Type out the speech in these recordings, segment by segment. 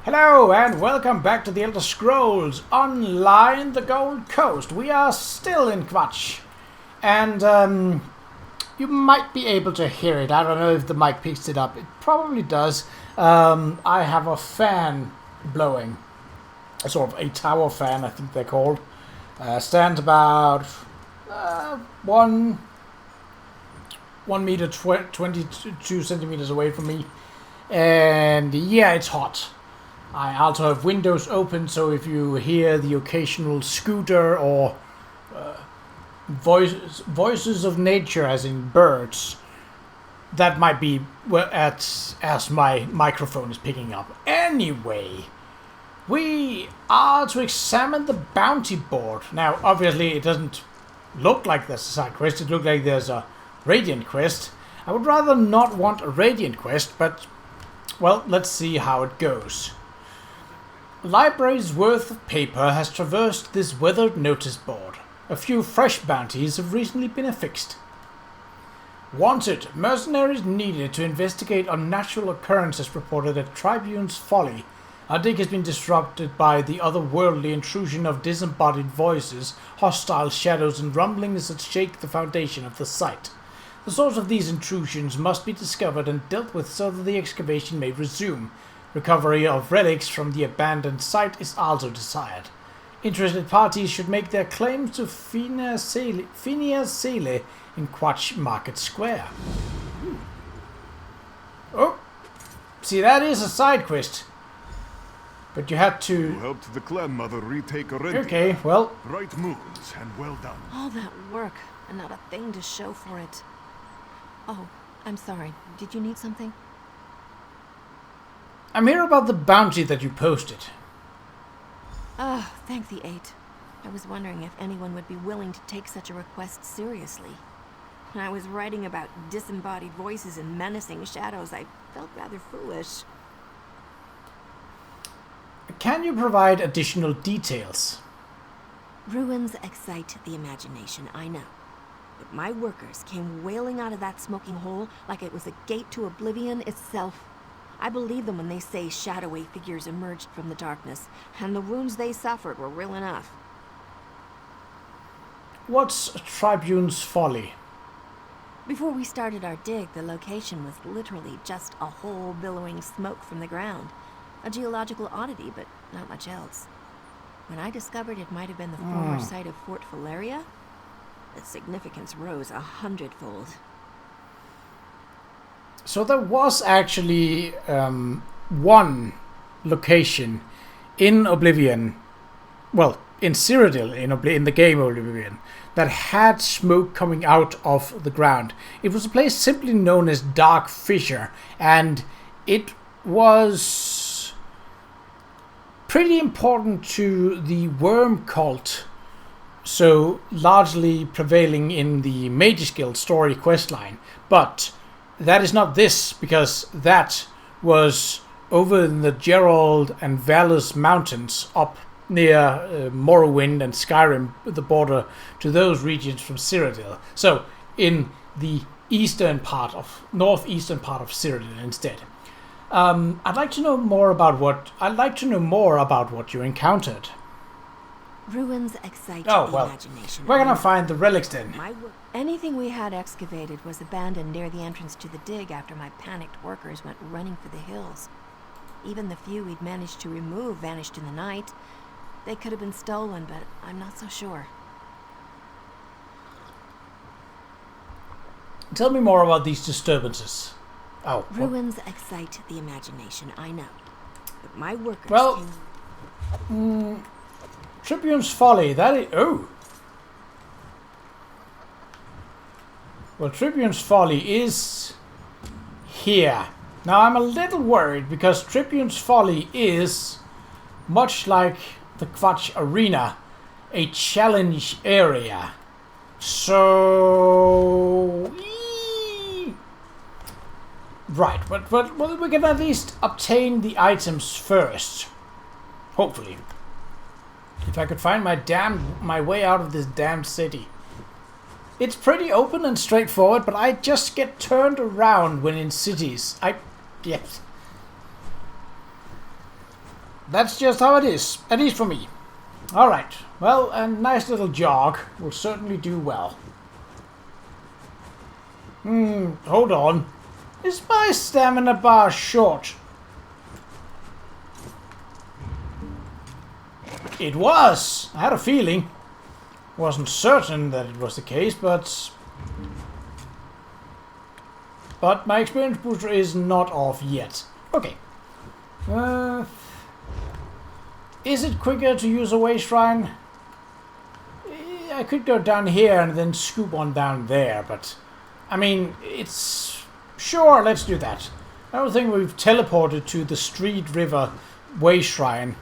Hello and welcome back to the Elder Scrolls Online the Gold Coast. We are still in Qa'Rajh, and you might be able to hear it. I don't know if the mic picks it up. It probably does. I have a fan blowing, a sort of a tower fan, I think they're called. Stands about 1 meter 22 centimeters away from me, and yeah, it's hot. I also have windows open, so if you hear the occasional scooter or voices of nature, as in birds, that might be as my microphone is picking up. Anyway, we are to examine the bounty board. Now, obviously, it doesn't look like there's a side quest. It looks like there's a radiant quest. I would rather not want a radiant quest, but, well, let's see how it goes. A library's worth of paper has traversed this weathered notice board. A few fresh bounties have recently been affixed. Wanted, mercenaries needed to investigate unnatural occurrences reported at Tribune's Folly. Our dig has been disrupted by the otherworldly intrusion of disembodied voices, hostile shadows, and rumblings that shake the foundation of the site. The source of these intrusions must be discovered and dealt with so that the excavation may resume. Recovery of relics from the abandoned site is also desired. Interested parties should make their claims to Phineas Sele in Qa'Rajh Market Square. Oh, see, that is a side quest. But you had to... You helped the clan mother retake a rent. Okay, well... Right moves, and well done. All that work, and not a thing to show for it. Oh, I'm sorry. Did you need something? I'm here about the bounty that you posted. Ah, thank the Eight. I was wondering if anyone would be willing to take such a request seriously. When I was writing about disembodied voices and menacing shadows, I felt rather foolish. Can you provide additional details? Ruins excite the imagination, I know. But my workers came wailing out of that smoking hole like it was a gate to oblivion itself. I believe them when they say shadowy figures emerged from the darkness, and the wounds they suffered were real enough. What's Tribune's Folly? Before we started our dig, the location was literally just a hole billowing smoke from the ground. A geological oddity, but not much else. When I discovered it might have been the former site of Fort Valeria, the significance rose 100-fold. So there was actually one location in Oblivion, well, in Cyrodiil, in the game Oblivion, that had smoke coming out of the ground. It was a place simply known as Dark Fissure, and it was pretty important to the worm cult, so largely prevailing in the Mage's Guild story questline. But that is not this, because that was over in the Gerald and Valus Mountains up near Morrowind and Skyrim, the border to those regions from Cyrodiil. So in the northeastern part of Cyrodiil instead. I'd like to know more about what you encountered. Ruins excite the imagination. We're gonna find the relics then. Anything we had excavated was abandoned near the entrance to the dig after my panicked workers went running for the hills. Even the few we'd managed to remove vanished in the night. They could have been stolen, but I'm not so sure. Tell me more about these disturbances. Ruins excite the imagination, I know. But my workers Tribune's Folly, that is... Oh! Well, Tribune's Folly is here. Now, I'm a little worried because Tribune's Folly is, much like the Qa'Rajh Arena, a challenge area. So... Right, but we can at least obtain the items first. Hopefully. If I could find my way out of this damned city. It's pretty open and straightforward, but I just get turned around when in cities. Yes. That's just how it is, at least for me. Alright, well, a nice little jog will certainly do well. Hold on. Is my stamina bar short? It was! I had a feeling. Wasn't certain that it was the case, but my experience booster is not off yet. Okay. Is it quicker to use a way shrine? I could go down here and then scoop on down there, but I mean, it's... Sure, let's do that. I don't think we've teleported to the Street River way shrine.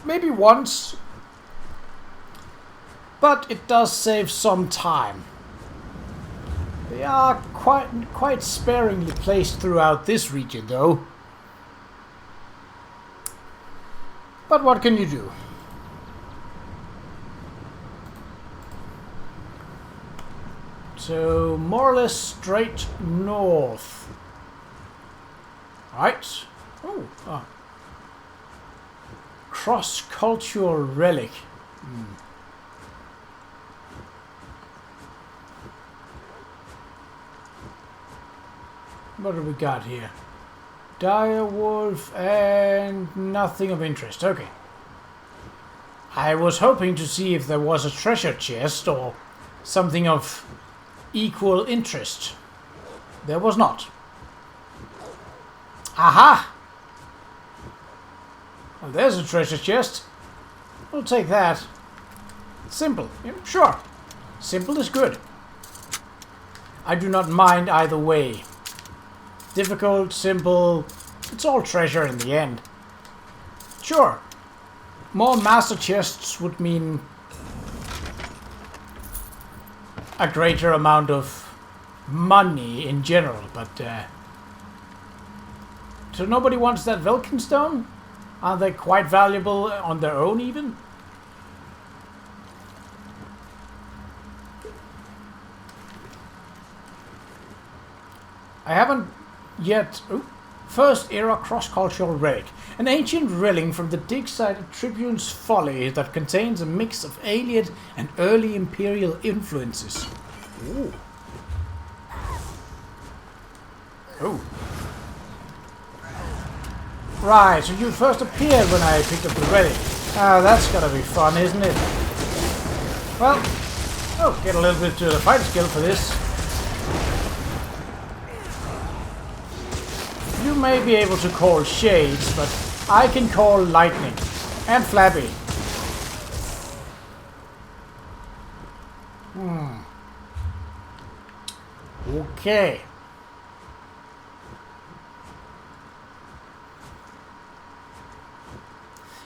Maybe once. But it does save some time. They are quite sparingly placed throughout this region, though. But what can you do? So, more or less straight north. Right. Oh. Cross-cultural relic. What do we got here? Dire wolf and nothing of interest. Okay. I was hoping to see if there was a treasure chest or something of equal interest. There was not. Aha! Well, there's a treasure chest. We'll take that. Simple. Yeah, sure. Simple is good. I do not mind either way. Difficult, simple, it's all treasure in the end. Sure. More master chests would mean a greater amount of money in general, but so nobody wants that Velkin stone? Aren't they quite valuable on their own even? I haven't yet... Oh, first era cross-cultural relic. An ancient relic from the dig site of Tribune's Folly that contains a mix of alien and early imperial influences. Ooh. Oh. Right, so you first appeared when I picked up the relic. Ah, that's gotta be fun, isn't it? Well, oh, get a little bit to the fight skill for this. You may be able to call shades, but I can call lightning. And flabby. Okay.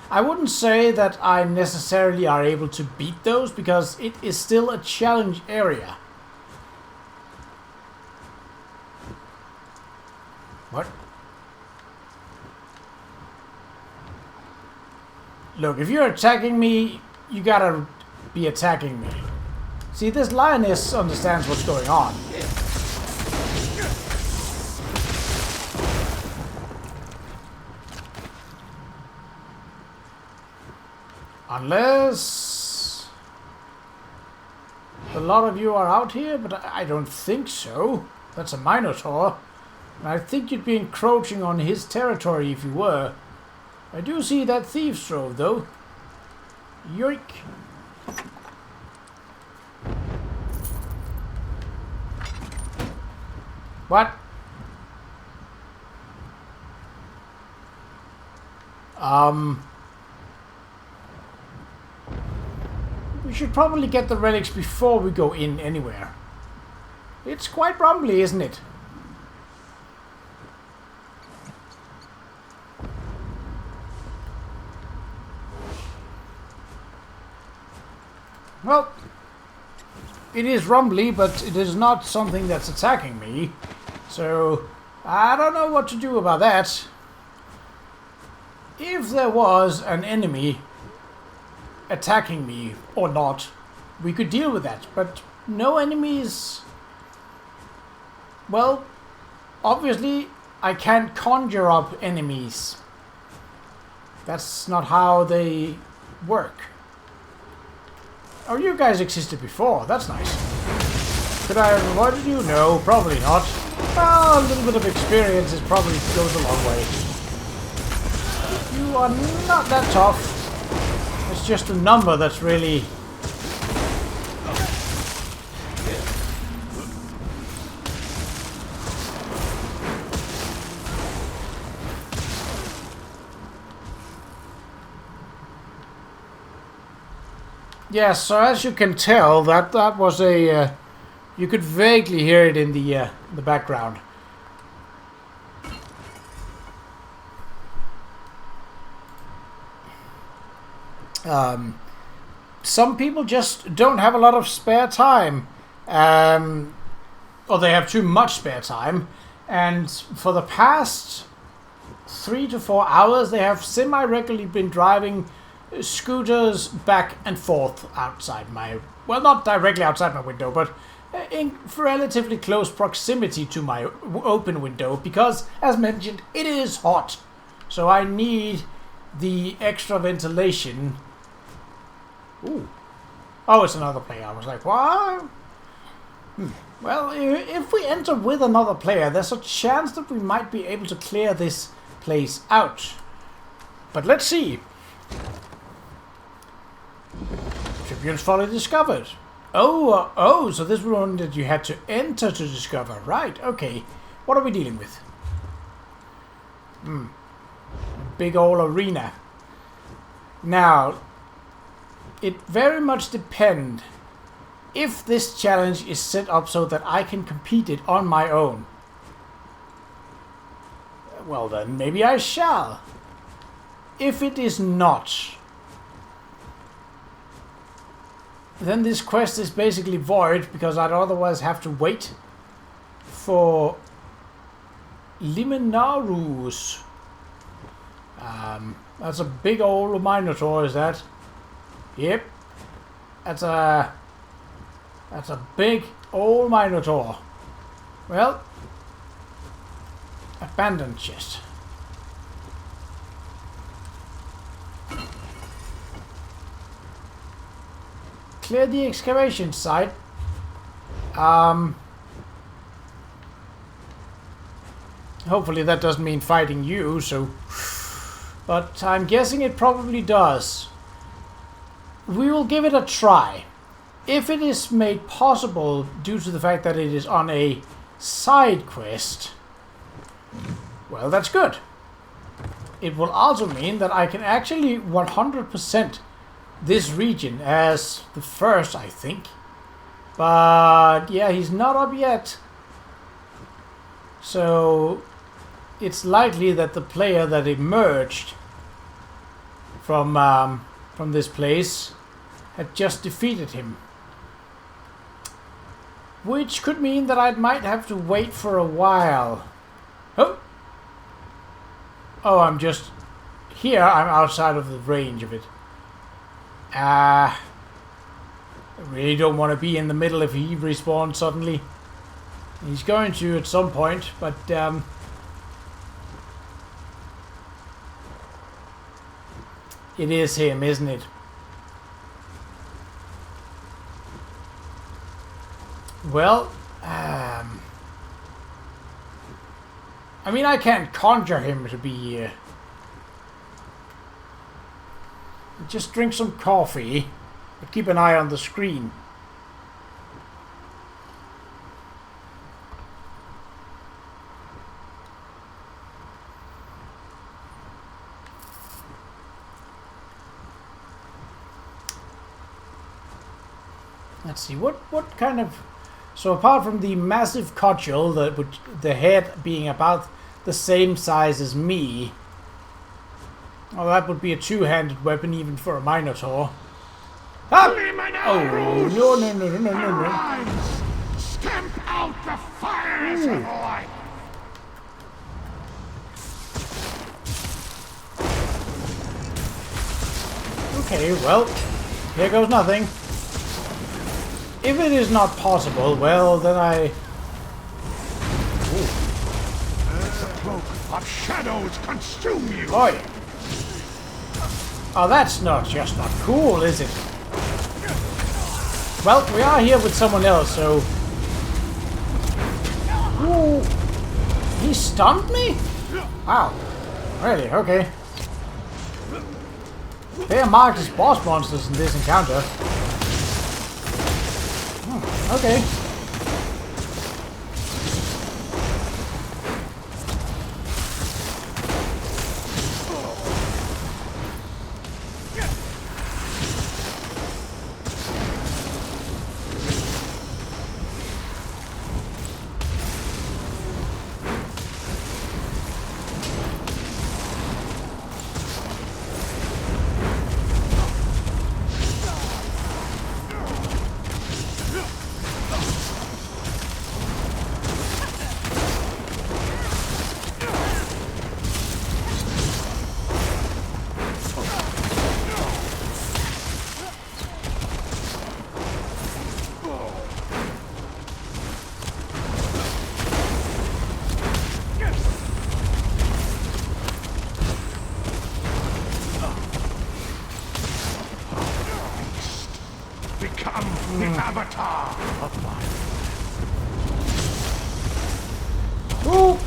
I wouldn't say that I necessarily are able to beat those, because it is still a challenge area. What? Look, if you're attacking me, you gotta be attacking me. See, this lioness understands what's going on. Unless a lot of you are out here, but I don't think so. That's a Minotaur. And I think you'd be encroaching on his territory if you were. I do see that thieves' trove, though. Yoink. What? We should probably get the relics before we go in anywhere. It's quite rumbly, isn't it? Well, it is rumbly, but it is not something that's attacking me. So, I don't know what to do about that. If there was an enemy attacking me, or not, we could deal with that. But no enemies... Well, obviously, I can't conjure up enemies. That's not how they work. Oh, you guys existed before. That's nice. Could I have avoided you? No, probably not. Well, a little bit of experience probably goes a long way. You are not that tough. It's just a number that's really... Yes, so as you can tell, that was a... you could vaguely hear it in the background. Some people just don't have a lot of spare time. Or they have too much spare time. And for the past 3 to 4 hours, they have semi-regularly been driving scooters back and forth outside my... Well, not directly outside my window, but in relatively close proximity to my open window. Because, as mentioned, it is hot. So I need the extra ventilation. Ooh. Oh, it's another player. I was like, what? Well, if we enter with another player, there's a chance that we might be able to clear this place out. But let's see. Tribunes fully discovered. Oh, so this was one that you had to enter to discover. Right, okay. What are we dealing with? Big old arena. Now, it very much depends if this challenge is set up so that I can compete it on my own. Well then, maybe I shall. If it is not, then this quest is basically void, because I'd otherwise have to wait for Liminarus. That's a big old Minotaur, is that? Yep. That's a big old Minotaur. Well, abandoned chest. Clear the excavation site. Hopefully that doesn't mean fighting you, so... But I'm guessing it probably does. We will give it a try. If it is made possible due to the fact that it is on a side quest, well, that's good. It will also mean that I can actually 100% this region as the first, I think. But yeah, he's not up yet. So it's likely that the player that emerged from this place had just defeated him. Which could mean that I might have to wait for a while. Oh! Oh, I'm just... Here, I'm outside of the range of it. I really don't want to be in the middle if he respawns suddenly. He's going to at some point, but... It is him, isn't it? Well, I mean, I can't conjure him to be... Just drink some coffee, but keep an eye on the screen. Let's see, what kind of... So apart from the massive cudgel, the head being about the same size as me... Well, that would be a two-handed weapon even for a Minotaur. Ah! Oh, no. Stamp out the fires of life! Okay, well, here goes nothing. If it is not possible, well, then I... Let the cloak of shadows consume you! Oi! Oh, that's not cool, is it? Well, we are here with someone else, so... Ooh. He stunned me? Wow. Really? Okay. They are marked as boss monsters in this encounter. Okay. Become the avatar of my... Ooh.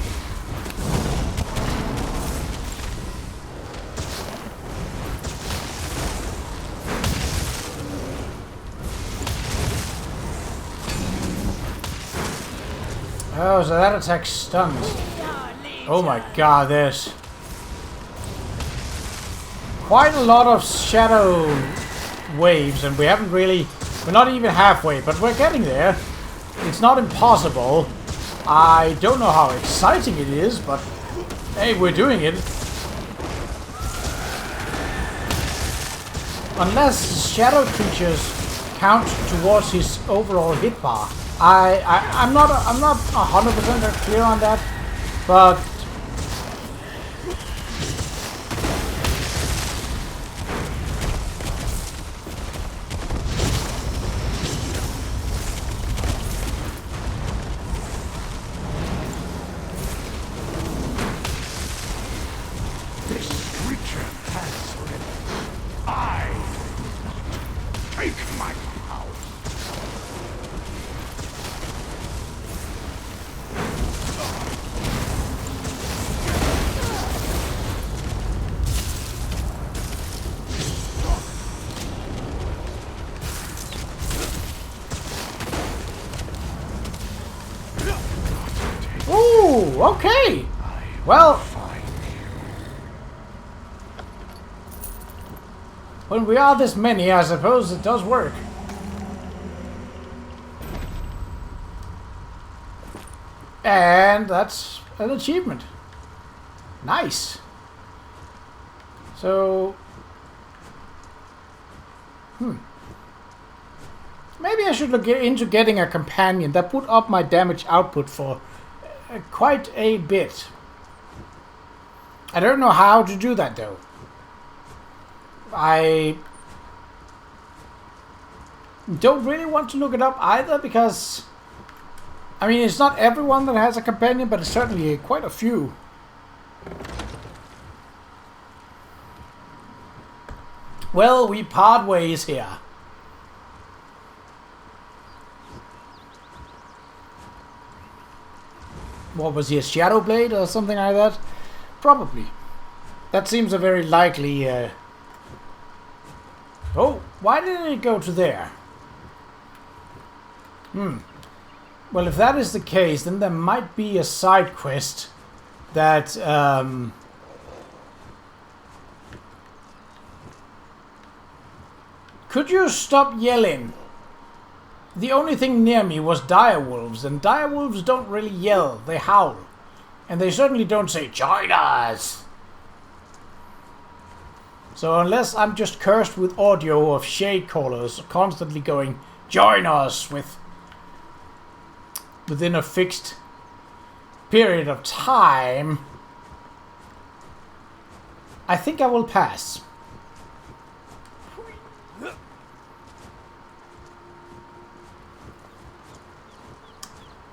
Oh, so that attack stuns. Oh my god, there's quite a lot of shadow waves, and we're not even halfway, but we're getting there. It's not impossible. I don't know how exciting it is, but hey, we're doing it. Unless shadow creatures count towards his overall hit bar. I'm not 100% clear on that, but This creature has limits. I will not take my power. ooh, okay. Well, when we are this many, I suppose it does work. And that's an achievement. Nice. So, maybe I should look into getting a companion that would up my damage output for quite a bit. I don't know how to do that though. I don't really want to look it up either, because I mean, it's not everyone that has a companion, but it's certainly quite a few. Well, we part ways here. What was he, a Shadow Blade or something like that? Probably. That seems a very likely... Oh, why didn't it go to there? Well, if that is the case, then there might be a side quest that... Could you stop yelling? The only thing near me was direwolves, and direwolves don't really yell, they howl. And they certainly don't say, "Join us!" So unless I'm just cursed with audio of shade callers constantly going, "Join us!" within a fixed period of time, I think I will pass.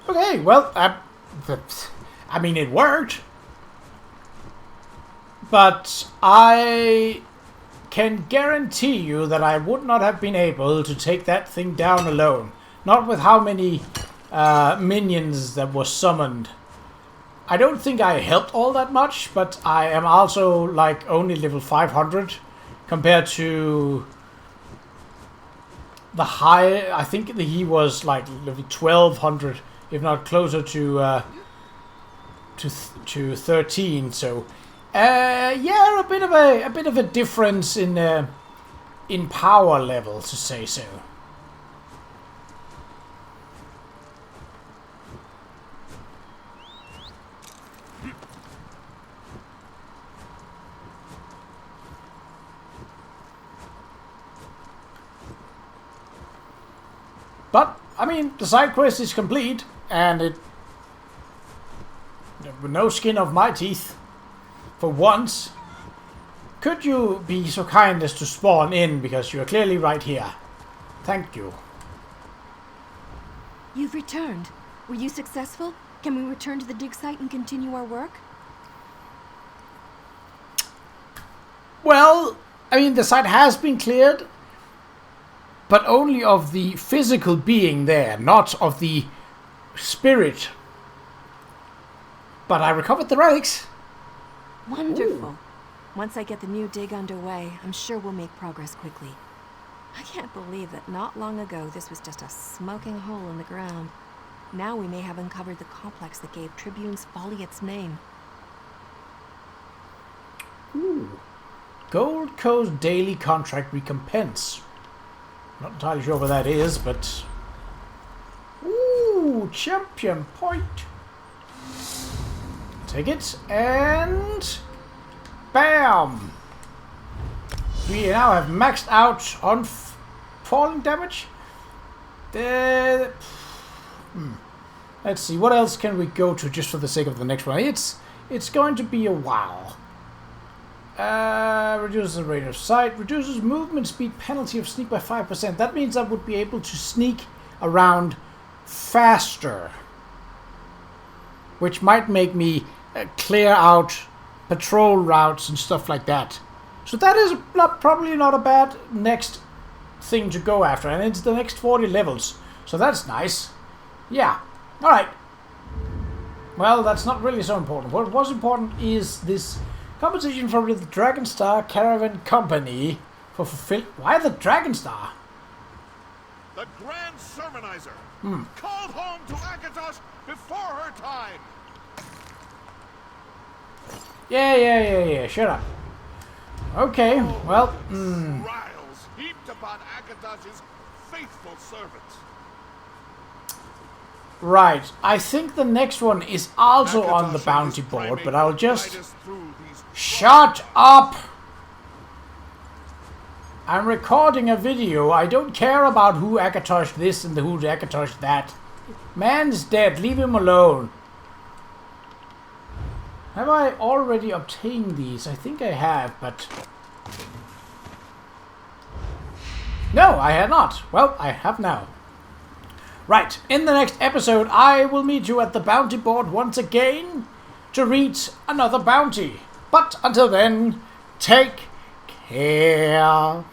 Okay, well, I mean, it worked. But I can guarantee you that I would not have been able to take that thing down alone. Not with how many minions that were summoned. I don't think I helped all that much, but I am also like only level 500 compared to the high. I think that he was like level 1200, if not closer to 13. So yeah, a bit of a difference in power level, to say so. But, I mean, the side quest is complete, and it... with no skin off my teeth. For once. Could you be so kind as to spawn in, because you are clearly right here. Thank you. You've returned. Were you successful? Can we return to the dig site and continue our work? Well, I mean, the site has been cleared, but only of the physical being there, not of the spirit. But I recovered the relics. Wonderful. Ooh. Once I get the new dig underway, I'm sure we'll make progress quickly. I can't believe that not long ago this was just a smoking hole in the ground. Now we may have uncovered the complex that gave Tribune's folly its name. Ooh. Gold Coast Daily Contract Recompense. Not entirely sure what that is, but... Ooh, champion point. Take it, and... Bam! We now have maxed out on falling damage. Let's see, what else can we go to just for the sake of the next one? It's going to be a while. Reduces the rate of sight, reduces movement speed penalty of sneak by 5%. That means I would be able to sneak around faster, which might make me clear out patrol routes and stuff like that. So that is probably not a bad next thing to go after, and it's the next 40 levels. So that's nice. Yeah. Alright. Well, that's not really so important. What was important is this compensation from the Dragonstar Caravan Company for Why the Dragonstar? The Grand Sermonizer called home to Qa'Rajh before her time. Yeah. Shut up. Okay, well... Trials heaped upon Qa'Rajh's faithful servants. Right, I think the next one is also on the bounty board, but I'll just... Shut up! I'm recording a video. I don't care about who Qa'Rajh this and who Qa'Rajh that. Man's dead, leave him alone. Have I already obtained these? I think I have, but... No, I had not. Well, I have now. Right, in the next episode, I will meet you at the bounty board once again to reach another bounty. But until then, take care.